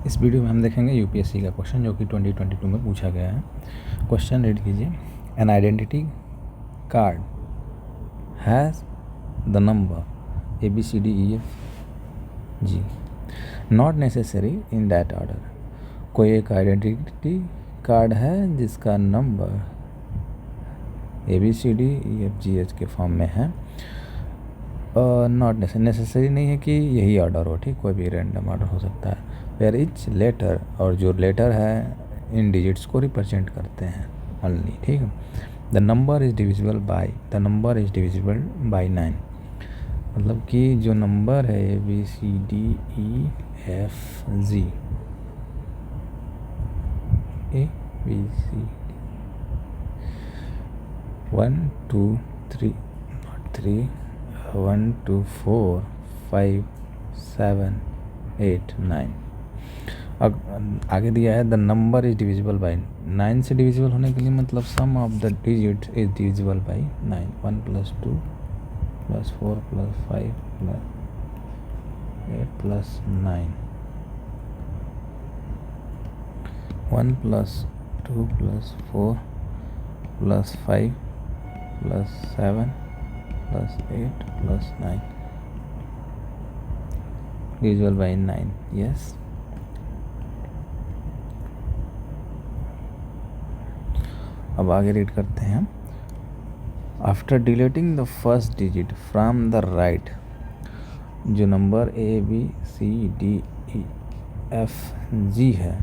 इस वीडियो में हम देखेंगे यूपीएससी का क्वेश्चन जो कि 2022 में पूछा गया है। क्वेश्चन रीड कीजिए। An identity card has the number ABCDEFG not necessary in that order. कोई एक आइडेंटिटी कार्ड है जिसका नंबर ABCDEFGH के फॉर्म में है। नॉट नेसेसरी नहीं है कि यही ऑर्डर हो, ठीक, कोई भी रैंडम ऑर्डर हो सकता है। वेयर इच लेटर, और जो लेटर है इन डिजिट्स को रिप्रेजेंट करते हैं ओनली, ठीक है। The number is divisible by 9, मतलब कि जो नंबर है ABCDEFG ABC 1 2 3 not 3 1 2 4 5 7 8 9। अब आगे दिया है the number is divisible by 9 से डिविजिबल होने के लिए मतलब sum of the digit is divisible by 9। 1 + 2 + 4 + 5 + 8 + 9। 1 + 2 + 4 + 5 + 7 + 8 + 9 divisible by 9। yes। अब आगे रीड करते हैं। After deleting the first digit from the right, जो नंबर ABCDEFG है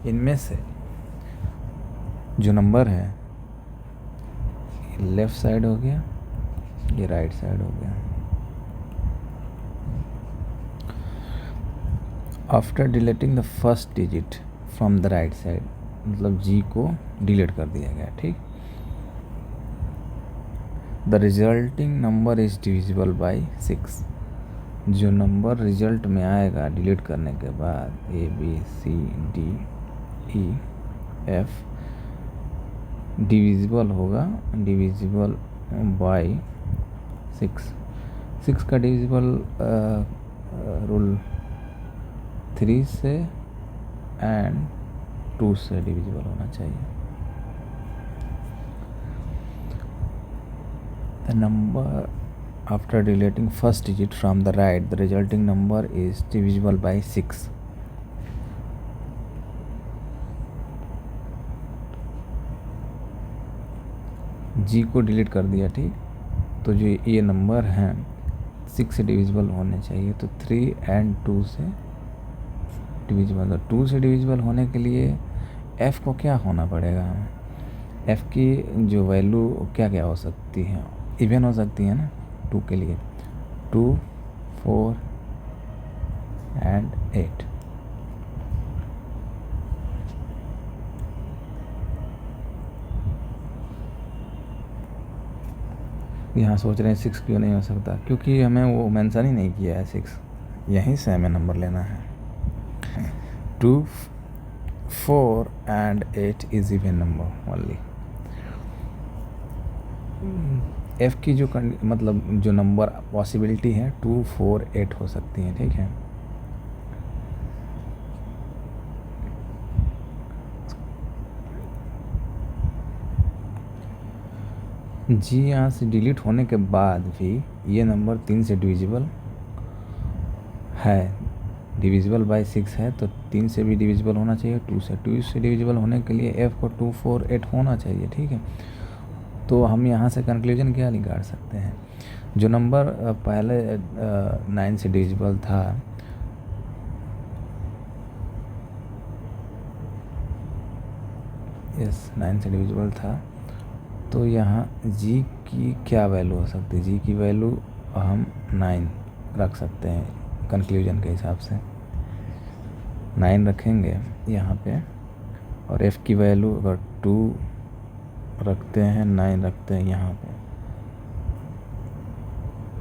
इनमें से जो नंबर है ये लेफ़्ट साइड हो गया, ये राइट साइड हो गया। After deleting the first digit from the right side, मतलब G को डिलीट कर दिया गया, ठीक। The resulting number is divisible bye 6, जो नंबर रिजल्ट में आएगा डिलीट करने के बाद ABCDEF डिविजिबल होगा, डिविजिबल बाय 6 का डिविजिबल रूल 3 से एंड 2 से डिविजिबल होना चाहिए। The number after deleting first digit from the right, the resulting number is divisible bye 6। G को डिलीट कर दिया, ठीक, तो जो ये नंबर हैं 6 से डिविजिबल होने चाहिए, तो 3 एंड 2 से डिविजिबल। तो 2 से डिविजिबल होने के लिए F को क्या होना पड़ेगा, F की जो वैल्यू क्या क्या हो सकती है, इवन हो सकती है ना 2 के लिए, 2 4 एंड 8। यहाँ सोच रहे हैं 6 क्यों नहीं हो सकता, क्योंकि हमें वो मेंशन ही नहीं किया है 6, यहीं से हमें नंबर लेना है। 2 4 and 8 is even number only. F की जो मतलब जो नंबर पॉसिबिलिटी है 2 4 8 हो सकती है, ठीक है। G यहाँ से डिलीट होने के बाद भी ये नंबर 3 से डिविजिबल है, डिविजिबल बाय 6 है, तो 3 से भी डिविजिबल होना चाहिए, 2 से डिविजिबल होने के लिए F को 2 4 8 होना चाहिए, ठीक है। तो हम यहाँ से कंक्लूजन क्या निकाल सकते हैं, जो नंबर पहले 9 से डिविजिबल था, यस 9 से डिविजिबल था, तो यहाँ G की क्या वैल्यू हो सकती है, G की वैल्यू हम 9 रख सकते हैं कंक्लूजन के हिसाब से, 9 रखेंगे यहाँ पे, और F की वैल्यू अगर 2 रखते हैं, 9 रखते हैं यहाँ पे,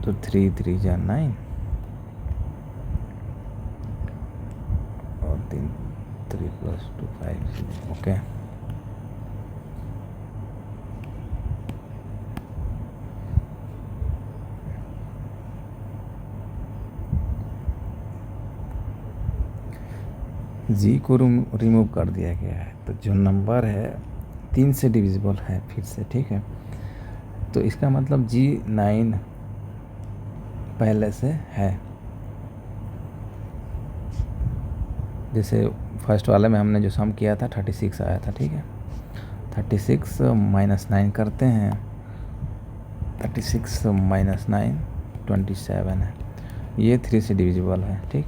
तो 3 3 जा 9 और 3 + 2 5। ओके, जी को रिमूव कर दिया गया है, तो जो नंबर है 3 से डिविजिबल है फिर से, ठीक है। तो इसका मतलब G9 पहले से है। जैसे फर्स्ट वाले में हमने जो सम किया था 36 आया था, ठीक है। 36 माइनस 9 करते हैं, 36 माइनस 9 27 है, ये 3 से डिविजिबल है, ठीक।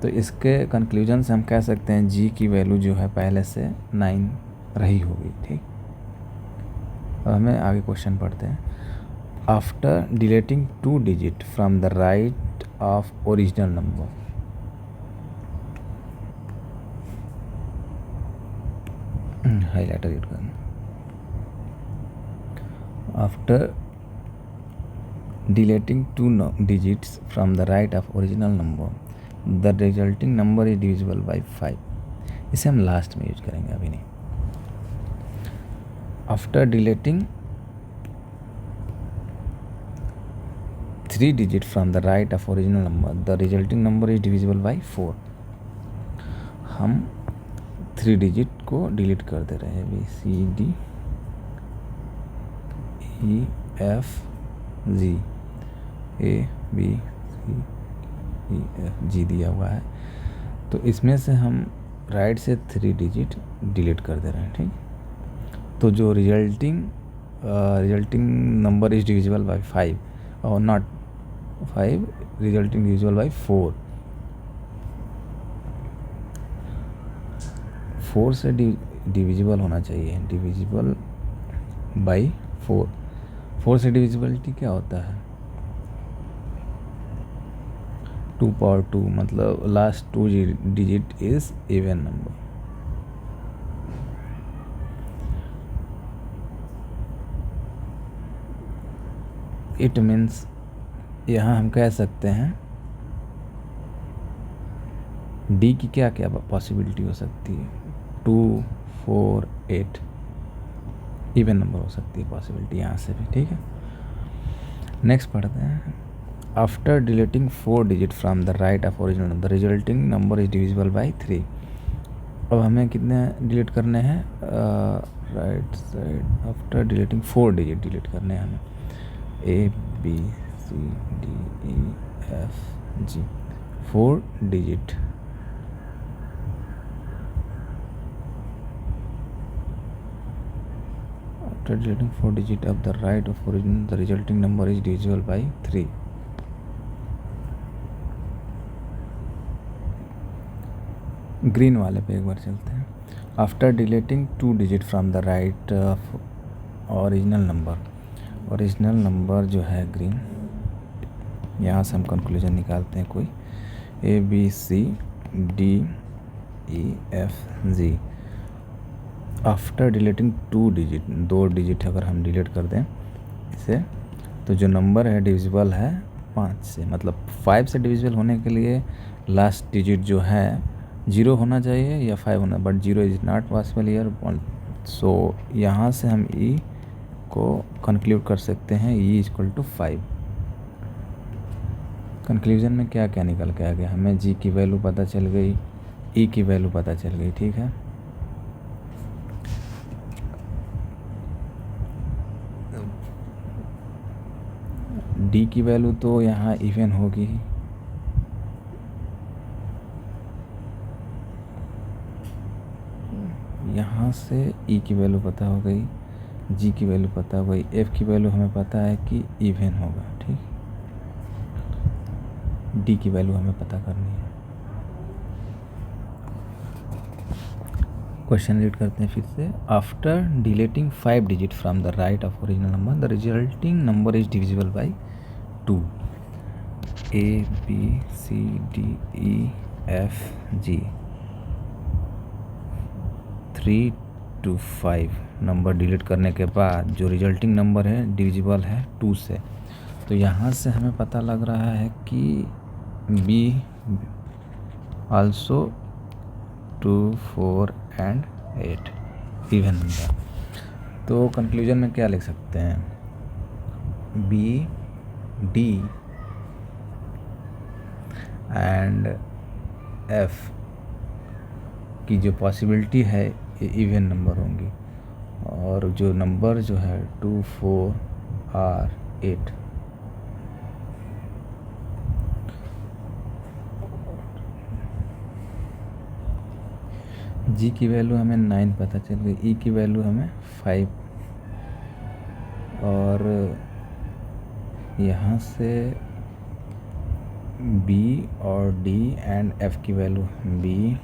तो इसके कंक्लूजन से हम कह सकते हैं जी की वैल्यू जो है पहले से 9 रही होगी, ठीक। अब हमें आगे क्वेश्चन पढ़ते हैं। After deleting 2 digit from the right of original number, highlighter use करना। After deleting 2 digits from the right of original number, the resulting number is divisible by 5। इसे हम लास्ट में यूज करेंगे, अभी नहीं। After deleting 3 digit from the right of original number, the resulting number is divisible by 4। हम 3 digit को delete कर दे रहे हैं, ABCD EFG, ABCDEFG दिया हुआ है। तो इसमें से हम राइट से 3 डिजिट डिलीट कर दे रहे हैं, ठीक। तो जो resulting number is divisible bye 5 और नॉट 5, रिजल्टिंग डिविजिबल बाय 4। 4 से डिविजिबल होना चाहिए, डिविजिबल बाय 4। 4 से डिविजिबिलिटी क्या होता है? 2 पावर 2, मतलब last 2 digit is even number. It means यहाँ हम कह सकते हैं डी की क्या क्या पॉसिबिलिटी हो सकती है? 2, 4, 8 इवन नंबर हो सकती है पॉसिबिलिटी यहाँ से भी, ठीक है। नेक्स्ट पढ़ते हैं। After deleting 4 digit from the right of original number, the resulting number is divisible bye 3। अब हमें कितने डिलीट करने हैं? Right side after deleting 4 digit delete करने हैं हमें, ABCDEFG 4 digit. After deleting 4 digit of the right of origin, the resulting number is divisible by 3। Green वाले पे एक बार चलते हैं। After deleting 2 digit from the right of original number, original number जो है ग्रीन, यहाँ से हम कंक्लूजन निकालते हैं कोई, ABCDEFG। After deleting 2 digit, 2 digit अगर हम डिलीट कर दें इसे, तो जो नंबर है डिविजिबल है 5 से, मतलब 5 से डिविजिबल होने के लिए लास्ट डिजिट जो है 0 होना चाहिए या 5 होना, but 0 is not possible here. So यहाँ से हम E को कंक्लूड कर सकते हैं, E इक्वल टू 5। कंक्लूजन में क्या क्या निकल के आ गया? हमें G की वैल्यू पता चल गई, E की वैल्यू पता चल गई, ठीक है। D की वैल्यू तो यहाँ इवन होगी, यहाँ से E की वैल्यू पता हो गई, G की वैल्यू पता हो गई, F की वैल्यू हमें पता है कि इवन होगा, ठीक। D की वैल्यू हमें पता करनी है। क्वेश्चन रीड करते हैं फिर से। After deleting 5 digit from the right of original number, the resulting number is divisible bye 2। ABCDEFG 3 to 5 number delete करने के बाद जो रिजल्टिंग नंबर है डिविजिबल है 2 से। तो यहाँ से हमें पता लग रहा है कि B also 2, 4 and 8 even number. तो कंक्लूजन में क्या लिख सकते हैं? B, D एंड F की जो पॉसिबिलिटी है ये इवन नंबर होंगी, और जो नंबर जो है 2, 4 और 8, जी की वैल्यू हमें 9 पता चल गई, ई की वैल्यू हमें 5, और यहाँ से बी और डी एंड एफ की value, B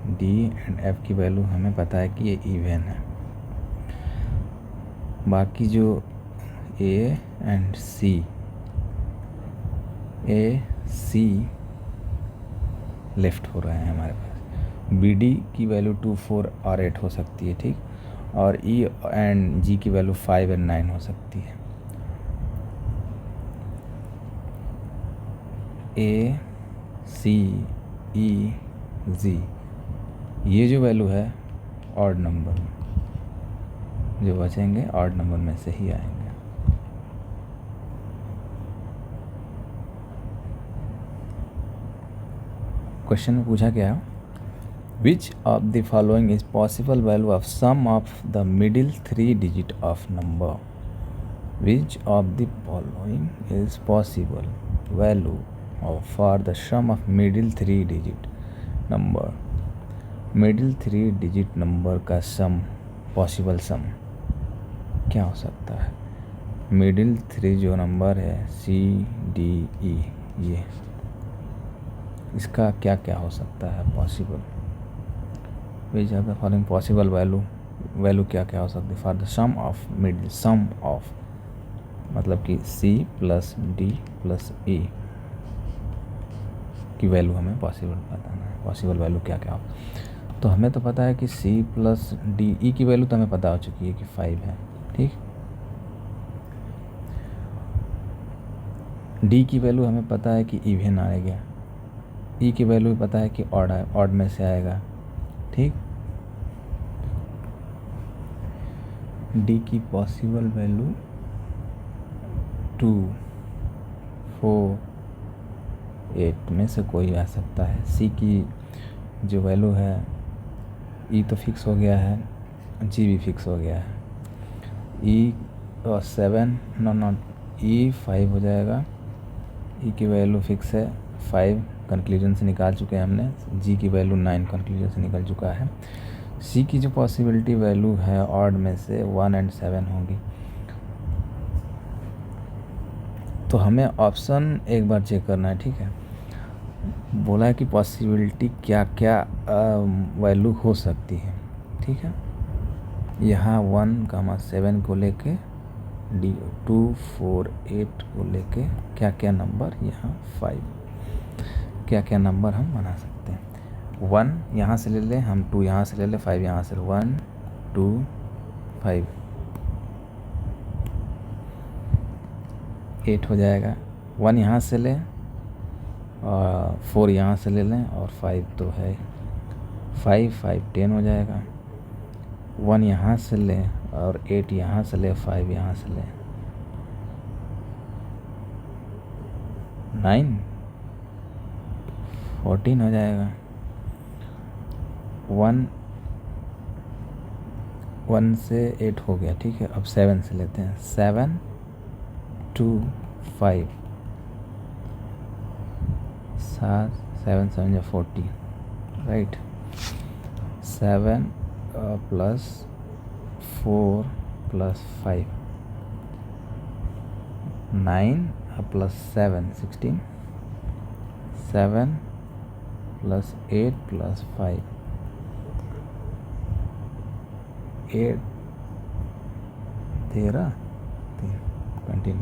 D and F की वैल्यू हमें पता है कि ये इवन है। बाकी जो A and C, A C left हो रहे हैं हमारे पास। बी डी की वैल्यू 2, 4 और 8 हो सकती है, ठीक, और ई एंड जी की वैल्यू 5 एंड 9 हो सकती है। ए सी ई जी, ये जो वैल्यू है ऑड नंबर जो बचेंगे ऑड नंबर में से ही आएंगे। क्वेश्चन में पूछा गया, which of the following is possible value of sum of the middle 3 digit of number. Which of the following is possible value for the sum of middle 3 digit number. Middle 3 digit number का sum, possible सम क्या हो सकता है? Middle 3 जो number है C D E, ये इसका क्या क्या हो सकता है possible? Which of the following possible value क्या क्या हो सकती है for the sum of middle, sum of मतलब कि C plus D plus E की वैल्यू हमें पॉसिबल बताना है। पॉसिबल वैल्यू क्या क्या हो, तो हमें तो पता है कि सी प्लस डी, ई की वैल्यू तो हमें पता हो चुकी है कि 5 है, ठीक। डी की वैल्यू हमें पता है कि इवन आएगा, ई की वैल्यू पता है कि ऑड है, ऑड में से आएगा, ठीक। डी की पॉसिबल वैल्यू 2, 4, 8 में से कोई आ सकता है। सी की जो वैल्यू है, ई तो फिक्स हो गया है, जी भी फिक्स हो गया है। ई 7 नॉट ई 5 हो जाएगा, ई की वैल्यू फिक्स है 5, कंक्लूजन से निकाल चुके हैं हमने। जी की वैल्यू 9 कंक्लूजन से निकल चुका है। सी की जो पॉसिबिलिटी वैल्यू है ऑड में से 1 एंड 7 होगी। तो हमें ऑप्शन एक बार चेक करना है, ठीक है। बोला है कि पॉसिबिलिटी क्या क्या वैल्यू हो सकती है, ठीक है। यहाँ 1, 7 को लेके डी 2, 4, 8 को लेके क्या क्या नंबर, यहाँ 5 क्या क्या नंबर हम बना सकते हैं। 1 यहाँ से ले लें हम, 2 यहाँ से ले लें, 5 यहाँ से, 1, 2, 5, 8 हो जाएगा। 1 यहाँ से लें और 4 यहाँ से ले लें और 5 तो है, 5, 10 हो जाएगा। 1 यहाँ से लें और 8 यहाँ से लें, 5 यहाँ से लें, 9, 14 हो जाएगा। 1 से 8 हो गया, ठीक है। अब 7 से लेते हैं, 7, 2, 5, 7, 7 या 40, right. 7 plus 4 plus 5, 9 plus 7, 16, 7 plus 8 plus 5, 8, 13, 20,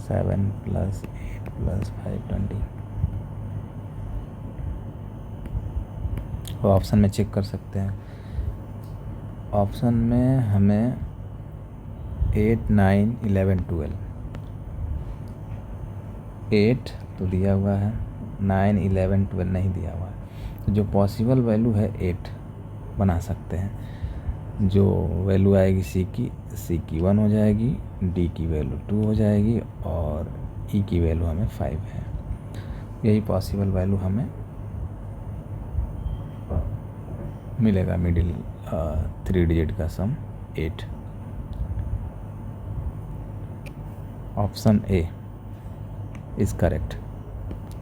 7 plus 8 plus 5, 20। तो ऑप्शन में चेक कर सकते हैं। ऑप्शन में हमें 8, 9, 11, 12, 8 तो दिया हुआ है, 9, 11, 12 नहीं दिया हुआ है। तो जो पॉसिबल वैल्यू है 8 बना सकते हैं। जो वैल्यू आएगी सी की 1 हो जाएगी, डी की वैल्यू 2 हो जाएगी और ई की वैल्यू हमें 5 है। यही पॉसिबल वैल्यू हमें मिलेगा मिडिल 3 डिजिट का सम 8। Option A is correct.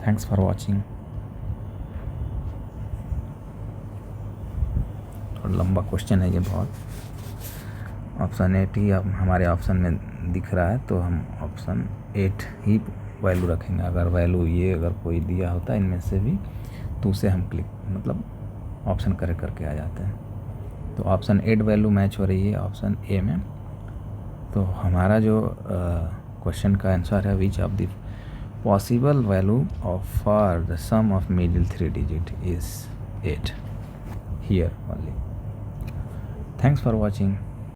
Thanks for watching. थोड़ा लंबा क्वेश्चन है ये बहुत। ऑप्शन 8 ही अब हमारे ऑप्शन में दिख रहा है, तो हम ऑप्शन 8 ही वैल्यू रखेंगे। अगर वैल्यू ये अगर कोई दिया होता इनमें से भी तो उसे हम क्लिक मतलब ऑप्शन करेक्ट करके आ जाते हैं। तो ऑप्शन 8 वैल्यू मैच हो रही है ऑप्शन ए में। तो हमारा जो क्वेश्चन का आंसर है which of the possible value of for the sum of middle 3 digit is 8 here only. Thanks for watching.